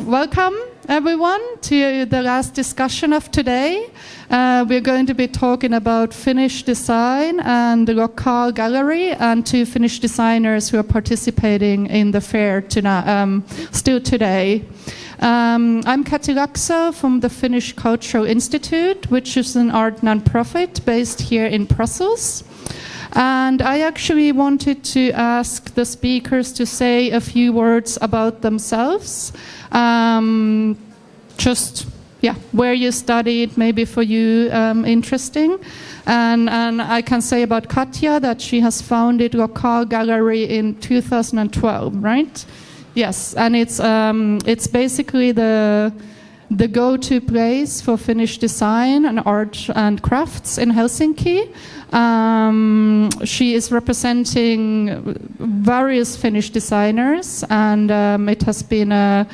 Welcome everyone to the last discussion of today. We're going to be talking about Finnish design and the Lokal gallery and two Finnish designers who are participating in the fair still today. I'm Katja Hagelstam from the Finnish Cultural Institute, which is an art non-profit based here in Brussels. And I actually wanted to ask the speakers to say a few words about themselves. Where you studied, maybe for you interesting. And I can say about Katja that she has founded Lokal Gallery in 2012, right? Yes, and it's basically the go-to place for Finnish design and art and crafts in Helsinki. She is representing various Finnish designers, and it has been a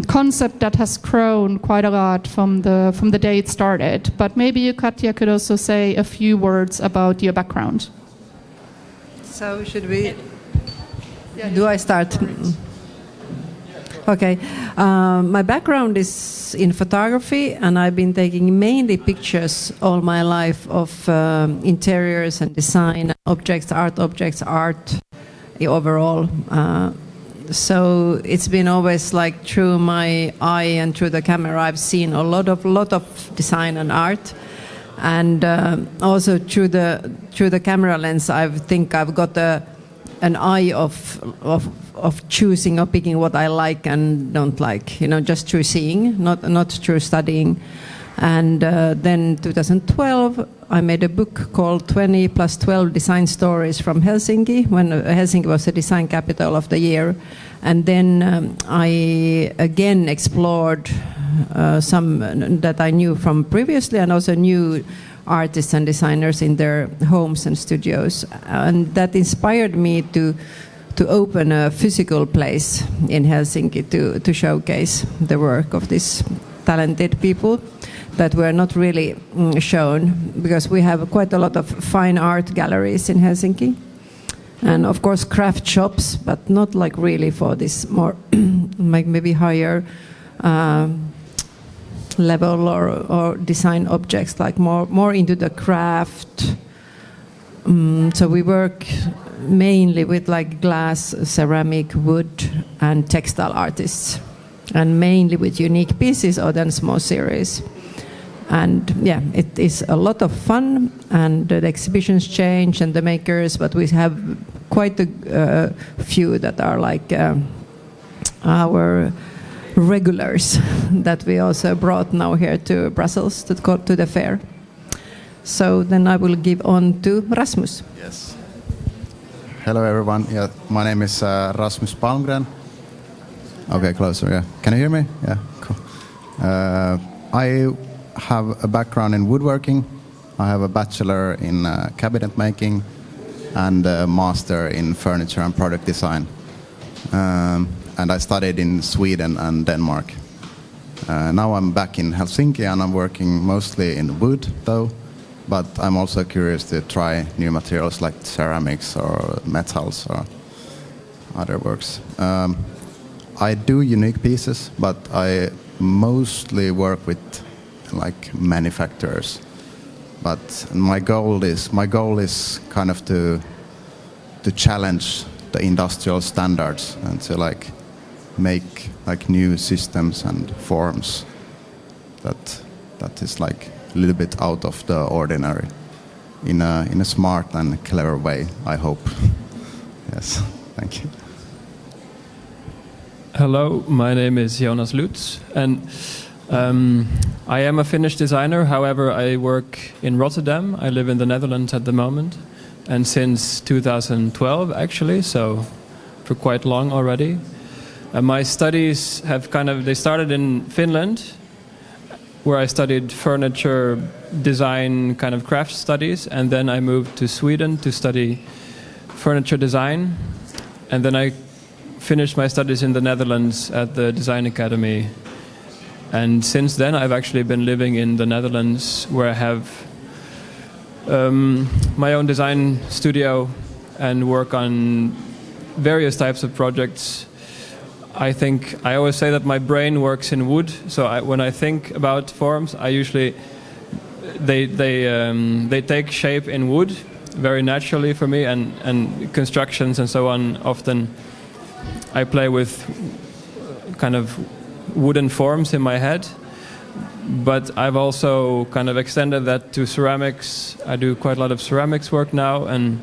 concept that has grown quite a lot from the day it started. But maybe you, Katja, could also say a few words about your background. So should we? Do I start? Okay. My background is in photography, and I've been taking mainly pictures all my life of interiors and design objects, art overall. So it's been always like through my eye and through the camera I've seen a lot of design and art, and also through the camera lens I think I've got an eye of choosing or picking what I like and don't like, just through seeing, not through studying. And then 2012 I made a book called 20+12 Design Stories from Helsinki, when Helsinki was the design capital of the year. And then I again explored some that I knew from previously, and also new artists and designers in their homes and studios. And that inspired me to open a physical place in Helsinki to showcase the work of these talented people that were not really shown, because we have quite a lot of fine art galleries in Helsinki, and of course craft shops, but not like really for this more maybe higher level or design objects, like more into the craft. So we work mainly with like glass, ceramic, wood and textile artists, and mainly with unique pieces or then small series. And yeah, it is a lot of fun, and the exhibitions change and the makers, but we have quite a few that are like our regulars that we also brought now here to Brussels to the fair. So then I will give on to Rasmus. Yes. Hello everyone. Yeah, my name is Rasmus Palmgren. Okay, closer. Yeah. Can you hear me? Yeah. Cool. I have a background in woodworking. I have a bachelor in cabinet making and a master in furniture and product design. And I studied in Sweden and Denmark. Now I'm back in Helsinki, and I'm working mostly in wood though, but I'm also curious to try new materials like ceramics or metals or other works. I do unique pieces, but I mostly work with like manufacturers. But my goal is kind of to challenge the industrial standards and to like make like new systems and forms that is like a little bit out of the ordinary in a smart and clever way, I hope. Yes, thank you. Hello, my name is Jonas Lutz, and I am a Finnish designer. However, I work in Rotterdam. I live in the Netherlands at the moment, and since 2012 actually, so for quite long already. My studies they started in Finland, where I studied furniture design, kind of craft studies, and then I moved to Sweden to study furniture design, and then I finished my studies in the Netherlands at the Design Academy. And since then I've actually been living in the Netherlands, where I have my own design studio and work on various types of projects. I think I always say that my brain works in wood. So when I think about forms, I usually they take shape in wood very naturally for me, and constructions and so on. Often I play with kind of wooden forms in my head. But I've also kind of extended that to ceramics. I do quite a lot of ceramics work now, and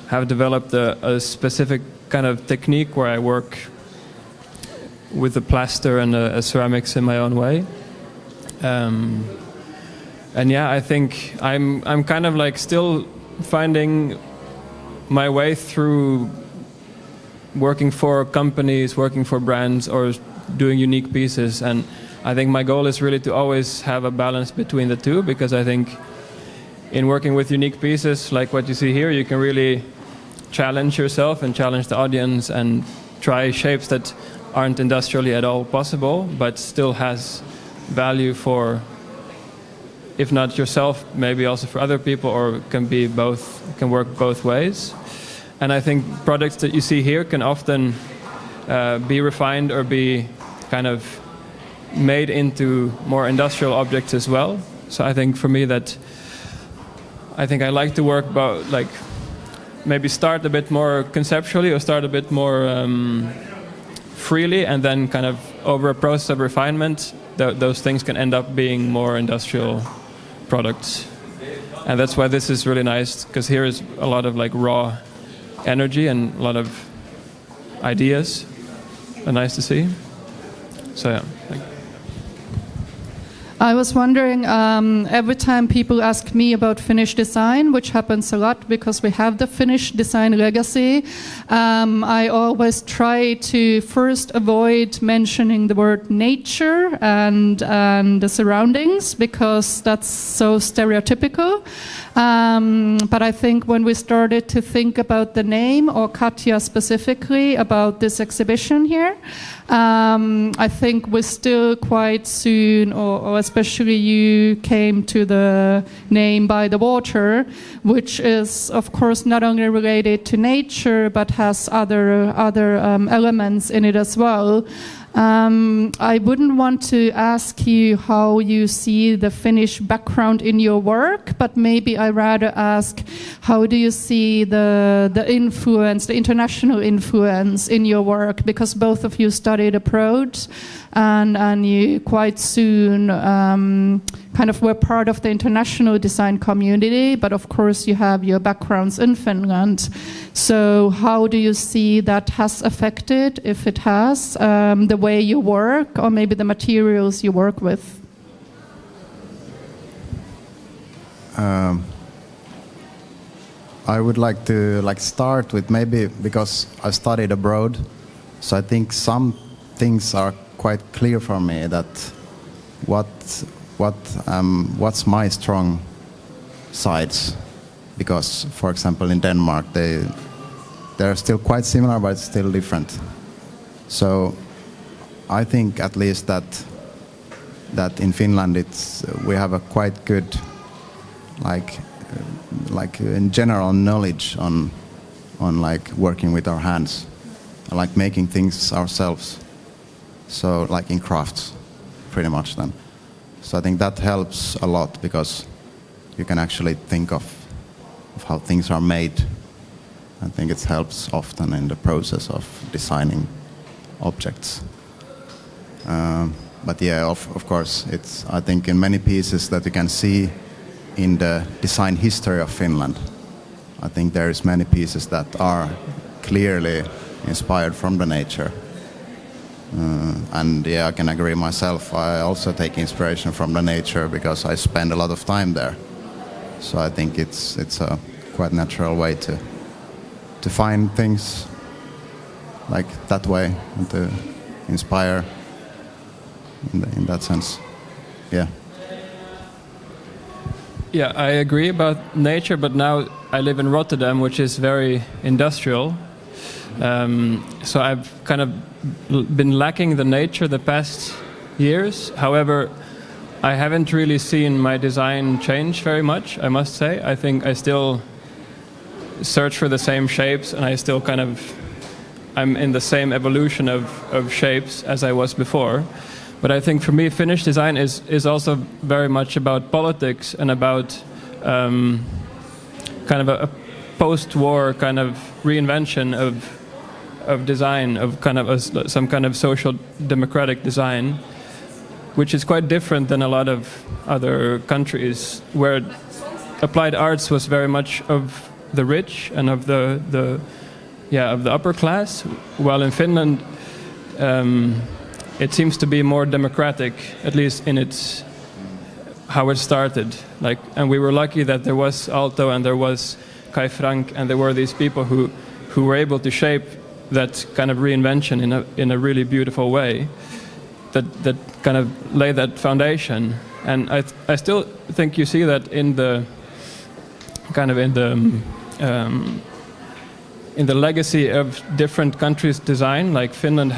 have developed a specific kind of technique where I work with the plaster and ceramics in my own way. And yeah, I think I'm kind of like still finding my way through working for companies, working for brands, or doing unique pieces. And I think my goal is really to always have a balance between the two, because I think in working with unique pieces like what you see here, you can really challenge yourself and challenge the audience and try shapes that aren't industrially at all possible, but still has value for, if not yourself, maybe also for other people, or can be both, can work both ways. And I think products that you see here can often be refined or be kind of made into more industrial objects as well. So I think for me that I like to work about like maybe start a bit more conceptually or start a bit more freely, and then kind of over a process of refinement those things can end up being more industrial products. And that's why this is really nice, because here is a lot of like raw energy and a lot of ideas. Nice to see. So yeah. I was wondering, every time people ask me about Finnish design, which happens a lot because we have the Finnish design legacy, I always try to first avoid mentioning the word nature and the surroundings, because that's so stereotypical. But I think when we started to think about the name, or Katja specifically, about this exhibition here, I think we still quite soon, or especially you, came to the name By the Water, which is of course not only related to nature but has other elements in it as well. I wouldn't want to ask you how you see the Finnish background in your work, but maybe I rather ask, how do you see the influence, the international influence in your work? Because both of you studied abroad, and you quite soon kind of were part of the international design community, but of course you have your backgrounds in Finland. So how do you see that has affected, if it has, the way you work, or maybe the materials you work with? I would like to start with, maybe because I studied abroad, so I think some things are quite clear for me, that what's my strong sides, because for example in Denmark they're still quite similar but still different. So I think at least that in Finland we have a quite good like in general knowledge on like working with our hands, like making things ourselves. So like in crafts, pretty much then. So I think that helps a lot, because you can actually think of how things are made. I think it helps often in the process of designing objects. But yeah, of course, it's, I think in many pieces that you can see in the design history of Finland, I think there is many pieces that are clearly inspired from the nature. And yeah, I can agree myself. I also take inspiration from the nature because I spend a lot of time there. So I think it's a quite natural way to find things like that way, and to inspire in that sense. Yeah. Yeah, I agree about nature, but now I live in Rotterdam, which is very industrial. So I've kind of been lacking the nature the past years. However, I haven't really seen my design change very much, I must say. I think I still search for the same shapes, and I still kind of I'm in the same evolution of shapes as I was before. But I think for me, Finnish design is also very much about politics and about kind of a post-war kind of reinvention of design, of kind of some kind of social democratic design, which is quite different than a lot of other countries where applied arts was very much of the rich and of the upper class, while in Finland it seems to be more democratic, at least in its how it started. And we were lucky that there was Aalto and there was Kai Frank, and there were these people who were able to shape that kind of reinvention in a really beautiful way, that kind of lay that foundation. And I still think you see that in the kind of in the legacy of different countries' design. Like Finland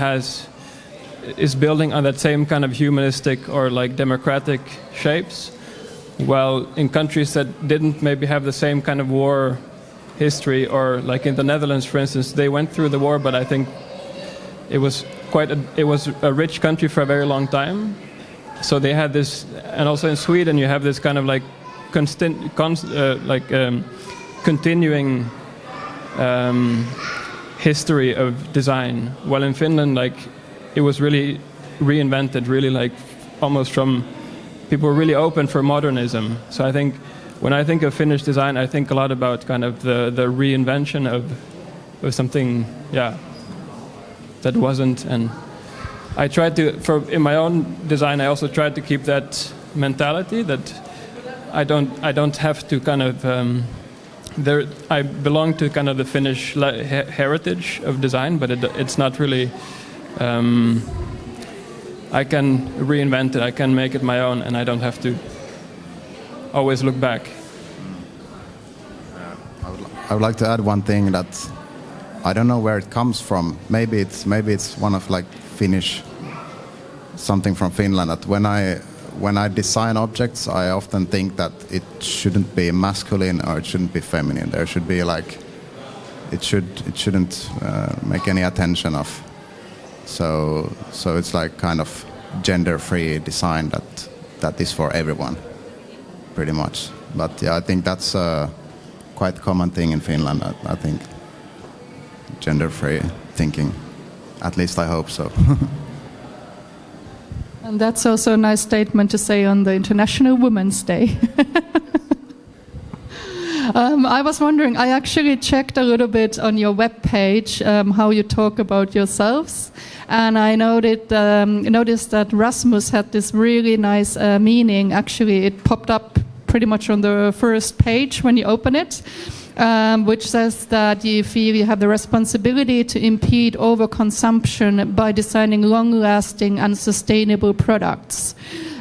is building on that same kind of humanistic or like democratic shapes, while in countries that didn't maybe have the same kind of war history, or like in the Netherlands, for instance, they went through the war, but I think it was a rich country for a very long time. So they had this, and also in Sweden you have this kind of like continuing history of design. While in Finland, like it was really reinvented, really like almost from people were really open for modernism. So I think when I think of Finnish design, I think a lot about kind of the reinvention of something, that wasn't. And I tried to, in my own design, I also tried to keep that mentality that I don't have to kind of. I belong to kind of the Finnish heritage of design, but it's not really. I can reinvent it. I can make it my own, and I don't have to always look back. I would like to add one thing that I don't know where it comes from. Maybe it's one of like Finnish, something from Finland. That when I design objects, I often think that it shouldn't be masculine or it shouldn't be feminine. There should be like it shouldn't make any attention of. So it's like kind of gender-free design that is for everyone, pretty much. But yeah, I think that's a quite common thing in Finland. I think gender-free thinking. At least I hope so. And that's also a nice statement to say on the International Women's Day. I was wondering, I actually checked a little bit on your webpage how you talk about yourselves, and I noticed that Rasmus had this really nice meaning. Actually, it popped up pretty much on the first page when you open it, which says that you feel you have the responsibility to impede overconsumption by designing long-lasting and sustainable products.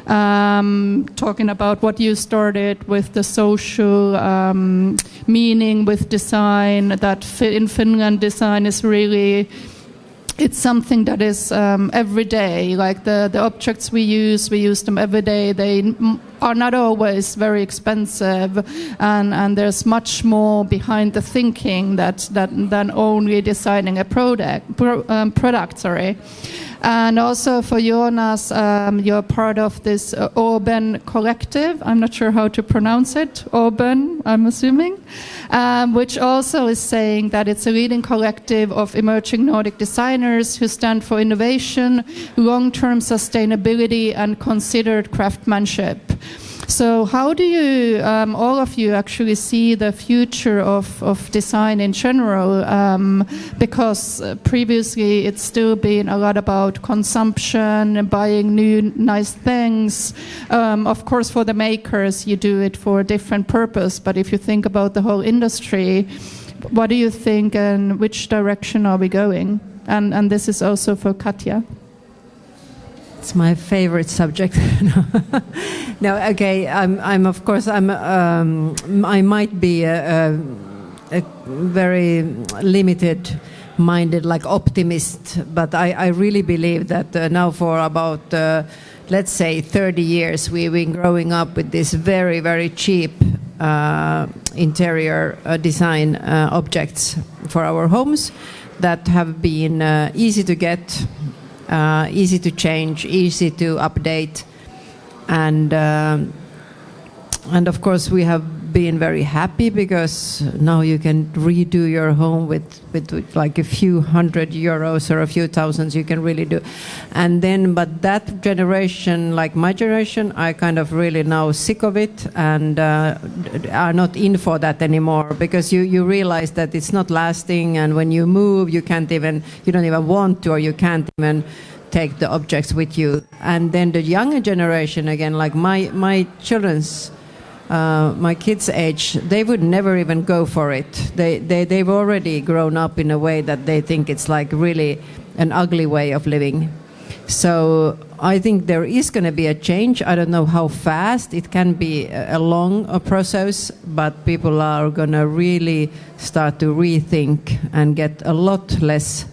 Talking about what you started with the social meaning with design, that in Finland design is really, it's something that is every day. Like the objects we use them every day. They are not always very expensive, and there's much more behind the thinking than only designing a product. Sorry. And also for Jonas, you're part of this urban collective. I'm not sure how to pronounce it. Urban, I'm assuming, which also is saying that it's a leading collective of emerging Nordic designers who stand for innovation, long-term sustainability, and considered craftsmanship. So how do you, all of you, actually see the future of design in general? Because previously it's still been a lot about consumption, buying new nice things. Of course, for the makers, you do it for a different purpose. But if you think about the whole industry, what do you think, and which direction are we going? And this is also for Katja. It's my favorite subject. No, okay. I'm of course. I might be a very limited-minded, like optimist, but I really believe that now for about let's say 30 years we've been growing up with this very, very cheap interior design objects for our homes that have been easy to get, easy to change, easy to update, and of course we have been very happy because now you can redo your home with like a few €100 or a few thousands. You can really do, and then but that generation, like my generation, I kind of really now sick of it and are not in for that anymore, because you realize that it's not lasting, and when you move you don't even want to, or you can't even take the objects with you. And then the younger generation, again, like my children's my kids' age, they would never even go for it. They've already grown up in a way that they think it's like really an ugly way of living. So I think there is going to be a change. I don't know how fast. It can be a long process, but people are going to really start to rethink and get a lot less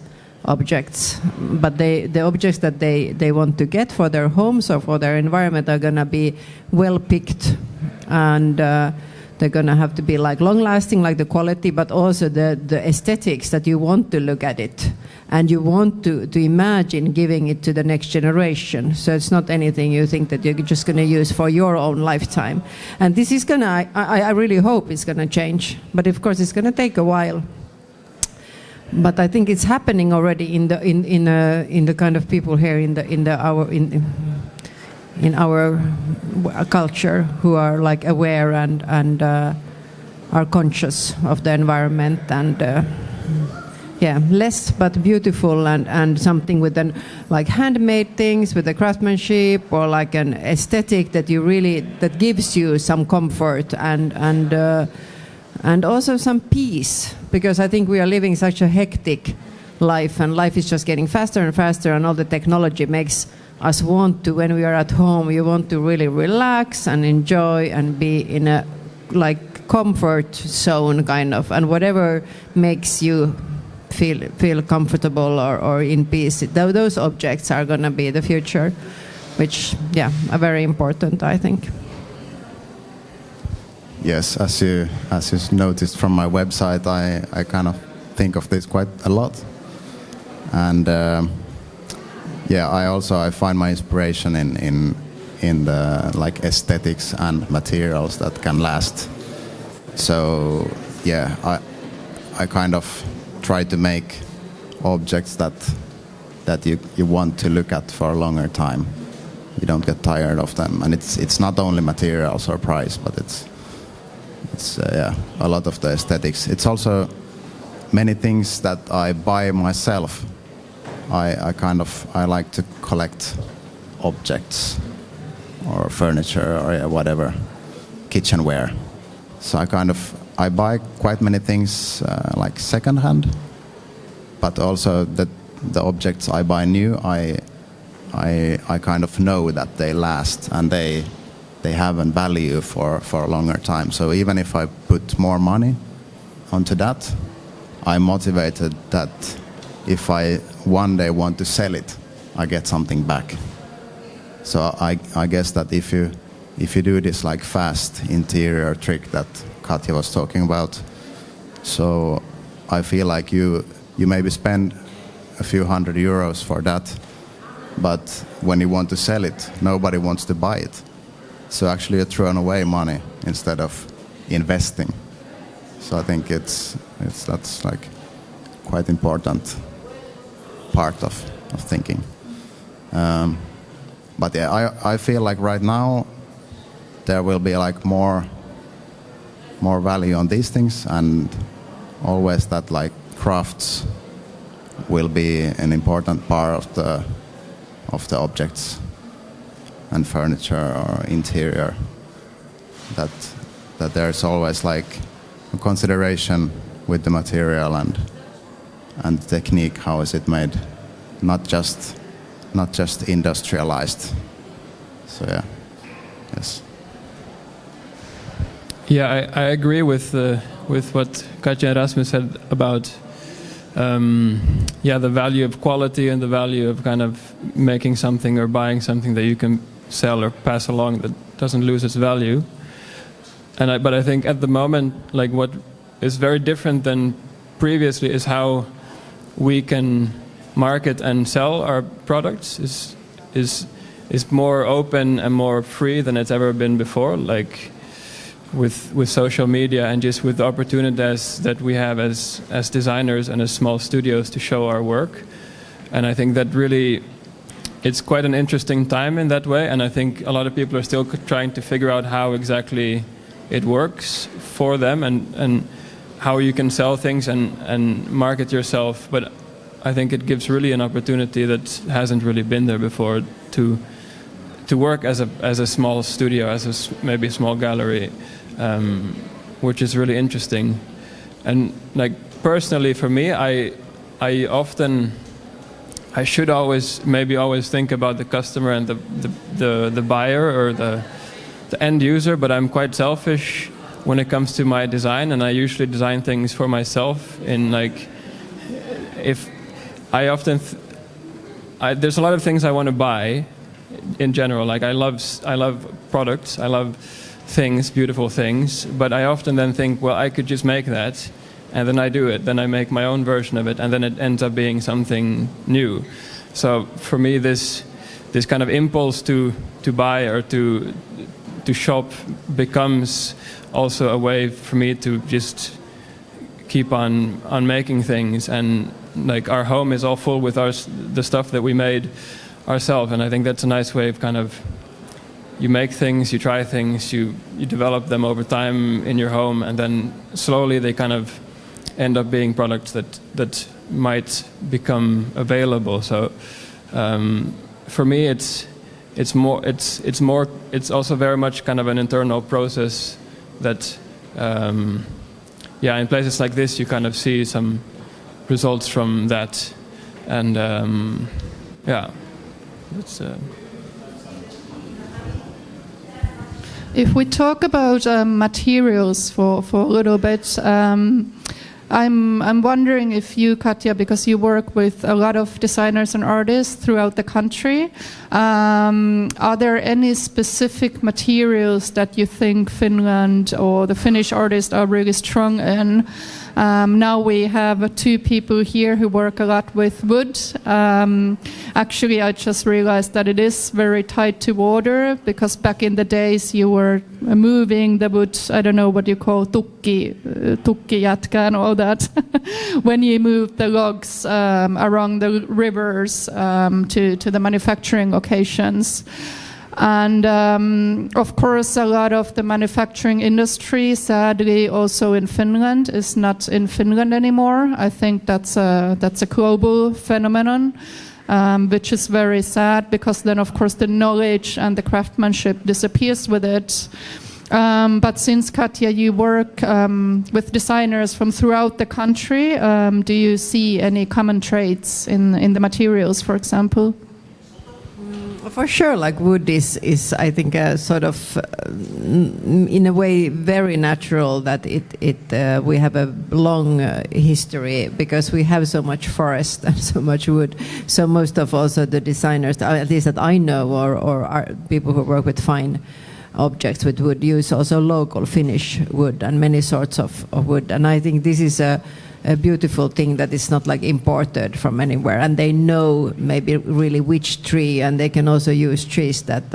objects. But the objects that they want to get for their homes or for their environment are going to be well picked, and they're going to have to be like long lasting, like the quality, but also the aesthetics that you want to look at it and you want to imagine giving it to the next generation. So it's not anything you think that you're just going to use for your own lifetime. And this is going to, I really hope it's going to change, but of course it's going to take a while. But I think it's happening already in the kind of people here in our culture who are like aware and are conscious of the environment, and less but beautiful, and something with an like handmade things with the craftsmanship, or like an aesthetic that gives you some comfort and also some peace, because I think we are living such a hectic life, and life is just getting faster and faster, and all the technology makes us want to, when we are at home, you want to really relax and enjoy and be in a like comfort zone kind of, and whatever makes you feel comfortable or in peace. Those objects are going to be the future, which are very important, I think. Yes, as you noticed from my website, I kind of think of this quite a lot, and I find my inspiration in the like aesthetics and materials that can last. So I kind of try to make objects that you want to look at for a longer time. You don't get tired of them, and it's not only materials or price, but it's a lot of the aesthetics. It's also many things that I buy myself. I like to collect objects or furniture or whatever, kitchenware. So I buy quite many things like secondhand, but also the objects I buy new, I kind of know that they last and they have a value for a longer time. So even if I put more money onto that, I'm motivated that if I one day want to sell it, I get something back. So I guess that if you do this like fast interior trick that Katja was talking about, so I feel like you maybe spend a few €100 for that, but when you want to sell it, nobody wants to buy it. So actually you're throwing away money instead of investing. So I think that's like quite important part of thinking. But I feel like right now there will be like more value on these things, and always that like crafts will be an important part of the objects and furniture or interior, that there's always like a consideration with the material and the technique, how is it made, not just industrialized. So yes. Yeah, I agree with what Katja and Rasmus said about the value of quality and the value of kind of making something or buying something that you can sell or pass along that doesn't lose its value. but I think at the moment, like what is very different than previously is how we can market and sell our products is more open and more free than it's ever been before. Like with social media and just with the opportunities that we have as designers and as small studios to show our work. And I think that really, it's quite an interesting time in that way. And I think a lot of people are still trying to figure out how exactly it works for them and how you can sell things and market yourself. But I think it gives really an opportunity that hasn't really been there before to work as a small studio, as maybe a small gallery, which is really interesting. And like personally for me, I should always think about the customer and the buyer or the end user, but I'm quite selfish when it comes to my design, and I usually design things for myself. In like, if I often, there's a lot of things I want to buy. In general, like I love products, I love things, beautiful things, but I often then think, well, I could just make that, and then I do it, then I make my own version of it, and then it ends up being something new. So for me, this kind of impulse to buy or to shop becomes also a way for me to just keep on making things. And like our home is all full with the stuff that we made ourselves, and I think that's a nice way of kind of, you make things, you try things, you develop them over time in your home, and then slowly they kind of end up being products that might become available. So for me, it's also very much kind of an internal process that in places like this you kind of see some results from that, and it's If we talk about materials for a little bit, I'm wondering if you, Katja, because you work with a lot of designers and artists throughout the country, are there any specific materials that you think Finland or the Finnish artists are really strong in? Now we have two people here who work a lot with wood. Actually, I just realized that it is very tied to water, because back in the days you were moving the wood, I don't know what you call tukkijätkä and all that, when you moved the logs along the rivers to the manufacturing locations. And of course, a lot of the manufacturing industry, sadly, also in Finland, is not in Finland anymore. I think that's a global phenomenon, which is very sad, because then, of course, the knowledge and the craftsmanship disappears with it. But since, Katja, you work with designers from throughout the country, do you see any common traits in the materials, for example? For sure, like wood is I think a sort of in a way very natural that we have a long history, because we have so much forest and so much wood. So most of also the designers, at least that I know, or people who work with fine objects with wood, use also local Finnish wood and many sorts of wood. And I think this is a beautiful thing, that it's not like imported from anywhere, and they know maybe really which tree, and they can also use trees that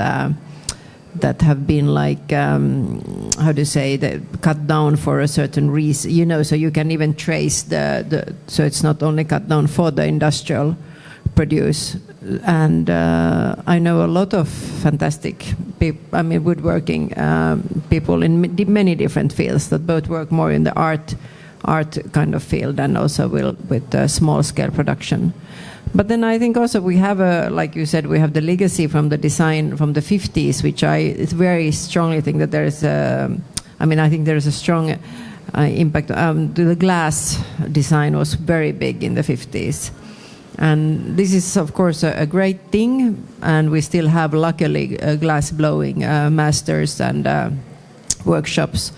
have been like cut down for a certain reason, you know, so you can even trace so it's not only cut down for the industrial produce. And I know a lot of fantastic people, I mean woodworking people in many different fields, that both work more in the art kind of field and also with small scale production. But then I think also we have like you said, we have the legacy from the design from the 50s, which I very strongly think that there is I think there is a strong impact. The glass design was very big in the 50s. And this is, of course, a great thing, and we still have, luckily, glass blowing masters and workshops.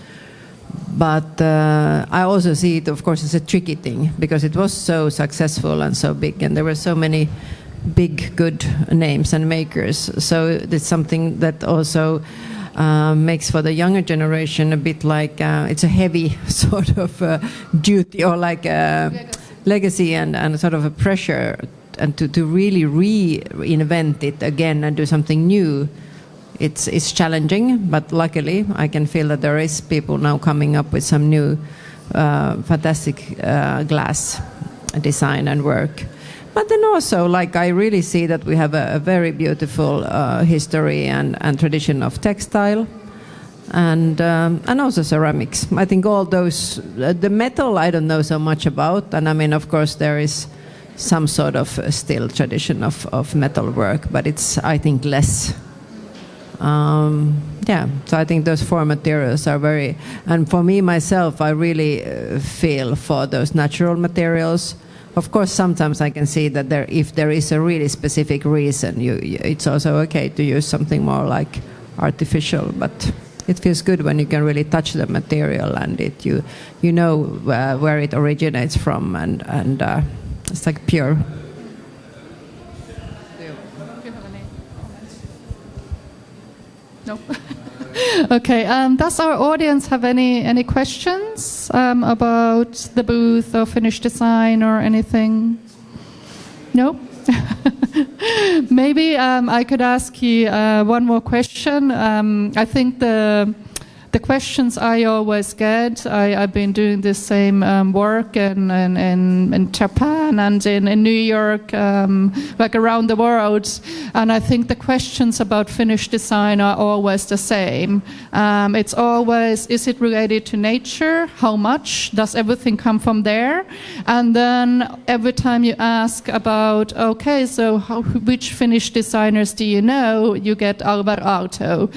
But I also see it, of course, as a tricky thing, because it was so successful and so big, and there were so many big, good names and makers. So it's something that also makes for the younger generation a bit like it's a heavy sort of duty or like a legacy and sort of a pressure, and to really reinvent it again and do something new. It's challenging, but luckily I can feel that there is people now coming up with some new fantastic glass design and work. But then also, like, I really see that we have a very beautiful history and tradition of textile, and also ceramics. I think all those, the metal I don't know so much about, and I mean, of course, there is some sort of still tradition of metal work, but it's, I think, less. Yeah, so I think those four materials are very, and for me myself, I really feel for those natural materials. Of course, sometimes I can see that if there is a really specific reason, it's also okay to use something more like artificial, but it feels good when you can really touch the material and you know where it originates from, and it's like pure. No. Okay. Does our audience have any questions about the booth or Finnish design or anything? No. Maybe I could ask you one more question. I think the questions I always get, I've been doing the same work in Japan and in New York, like around the world. And I think the questions about Finnish design are always the same. It's always, is it related to nature? How much? Does everything come from there? And then every time you ask about, okay, so which Finnish designers do you know? You get Alvar Aalto.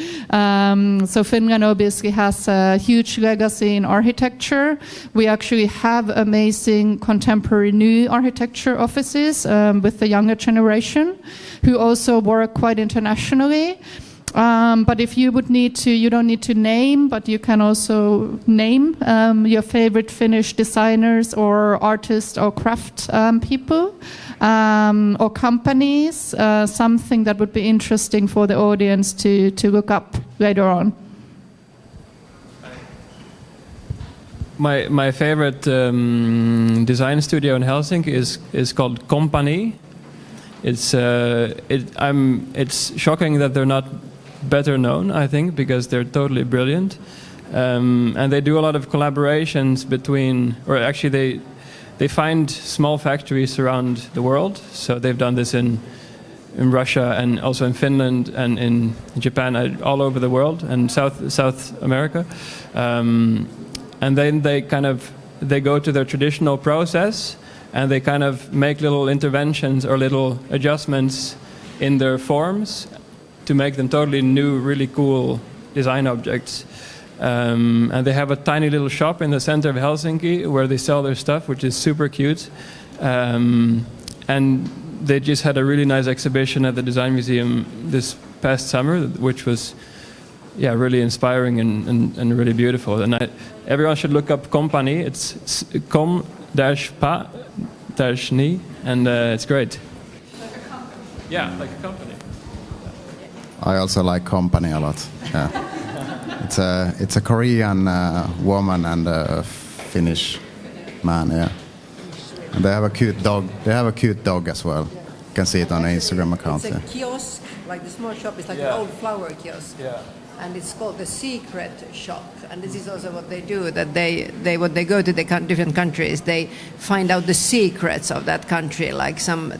So Finland obviously has a huge legacy in architecture. We actually have amazing contemporary new architecture offices with the younger generation who also work quite internationally. But if you would need to, you don't need to name, but you can also name your favorite Finnish designers or artists or craft people or companies, something that would be interesting for the audience to look up later on. My favorite design studio in Helsinki is called Company. It's shocking that they're not better known, I think, because they're totally brilliant, and they do a lot of collaborations between, or actually they find small factories around the world. So they've done this in Russia and also in Finland and in Japan, all over the world, and South America. And then they go to their traditional process, and they kind of make little interventions or little adjustments in their forms to make them totally new, really cool design objects. And they have a tiny little shop in the center of Helsinki where they sell their stuff, which is super cute. And they just had a really nice exhibition at the Design Museum this past summer, which was really inspiring and really beautiful. And everyone should look up Company. It's com-pa-ni, and it's great. Like a company. Yeah, like a company. I also like Company a lot. Yeah. It's a Korean woman and a Finnish man. Yeah. And they have a cute dog. They have a cute dog as well. You can see it on the Instagram account. It's a kiosk, like the small shop is like an old flower kiosk. Yeah. And it's called the Secret Shop. And this is also what they do, that they when they go to the different countries, they find out the secrets of that country, like some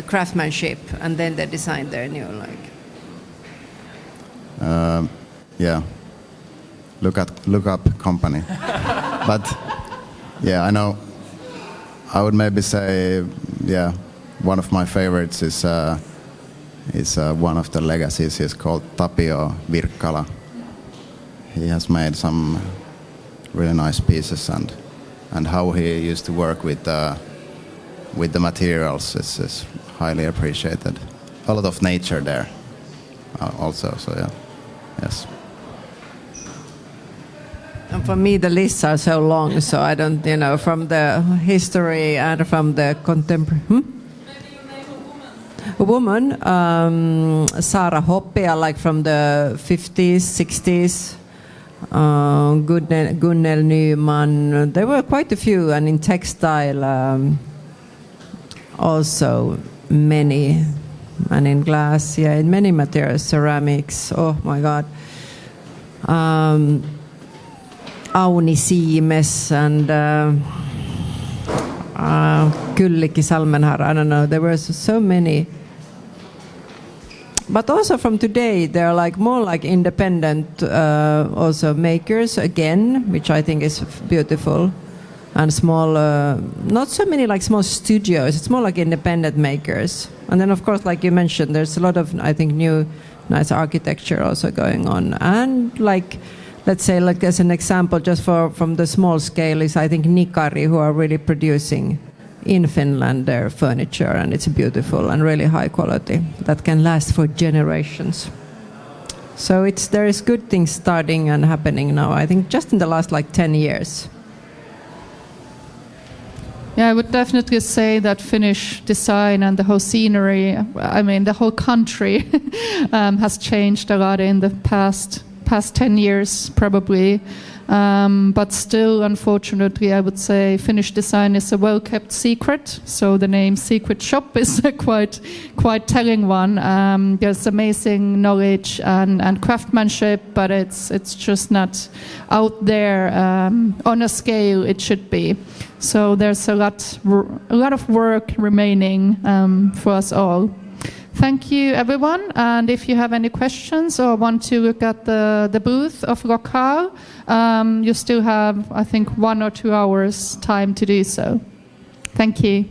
craftsmanship, and then they design their new, like. Yeah. Look up Company. But yeah, I know. I would maybe say, one of my favorites is one of the legacies. He's called Tapio Virkkala. He has made some really nice pieces, and how he used to work with the materials is highly appreciated. A lot of nature there also. So yeah, yes. And for me, the lists are so long, so I don't, from the history and from the contemporary. a woman, Sara Hoppia, like from the 50s, 60s. Gunnel Nyman. There were quite a few, and in textile also many, and in glass, yeah, in many materials, ceramics. Oh my God. Auni Siimes and Kyllikki Salmenharra. I don't know. There were so many. But also from today, they're like more like independent also makers again, which I think is beautiful, and small, not so many like small studios. It's more like independent makers. And then of course, like you mentioned, there's a lot of, I think, new nice architecture also going on. And like, let's say, like as an example, just from the small scale is, I think, Nikari, who are really producing in Finland their furniture, and it's beautiful and really high quality that can last for generations. So there is good things starting and happening now, I think, just in the last like 10 years. Yeah, I would definitely say that Finnish design and the whole scenery, I mean, the whole country has changed a lot in the past 10 years, probably. But still, unfortunately, I would say Finnish design is a well-kept secret. So the name Secret Shop is a quite telling one. There's amazing knowledge and craftsmanship, but it's just not out there on a scale it should be. So there's a lot of work remaining for us all. Thank you, everyone. And if you have any questions or want to look at the booth of Lokal, you still have, I think, 1 or 2 hours time to do so. Thank you.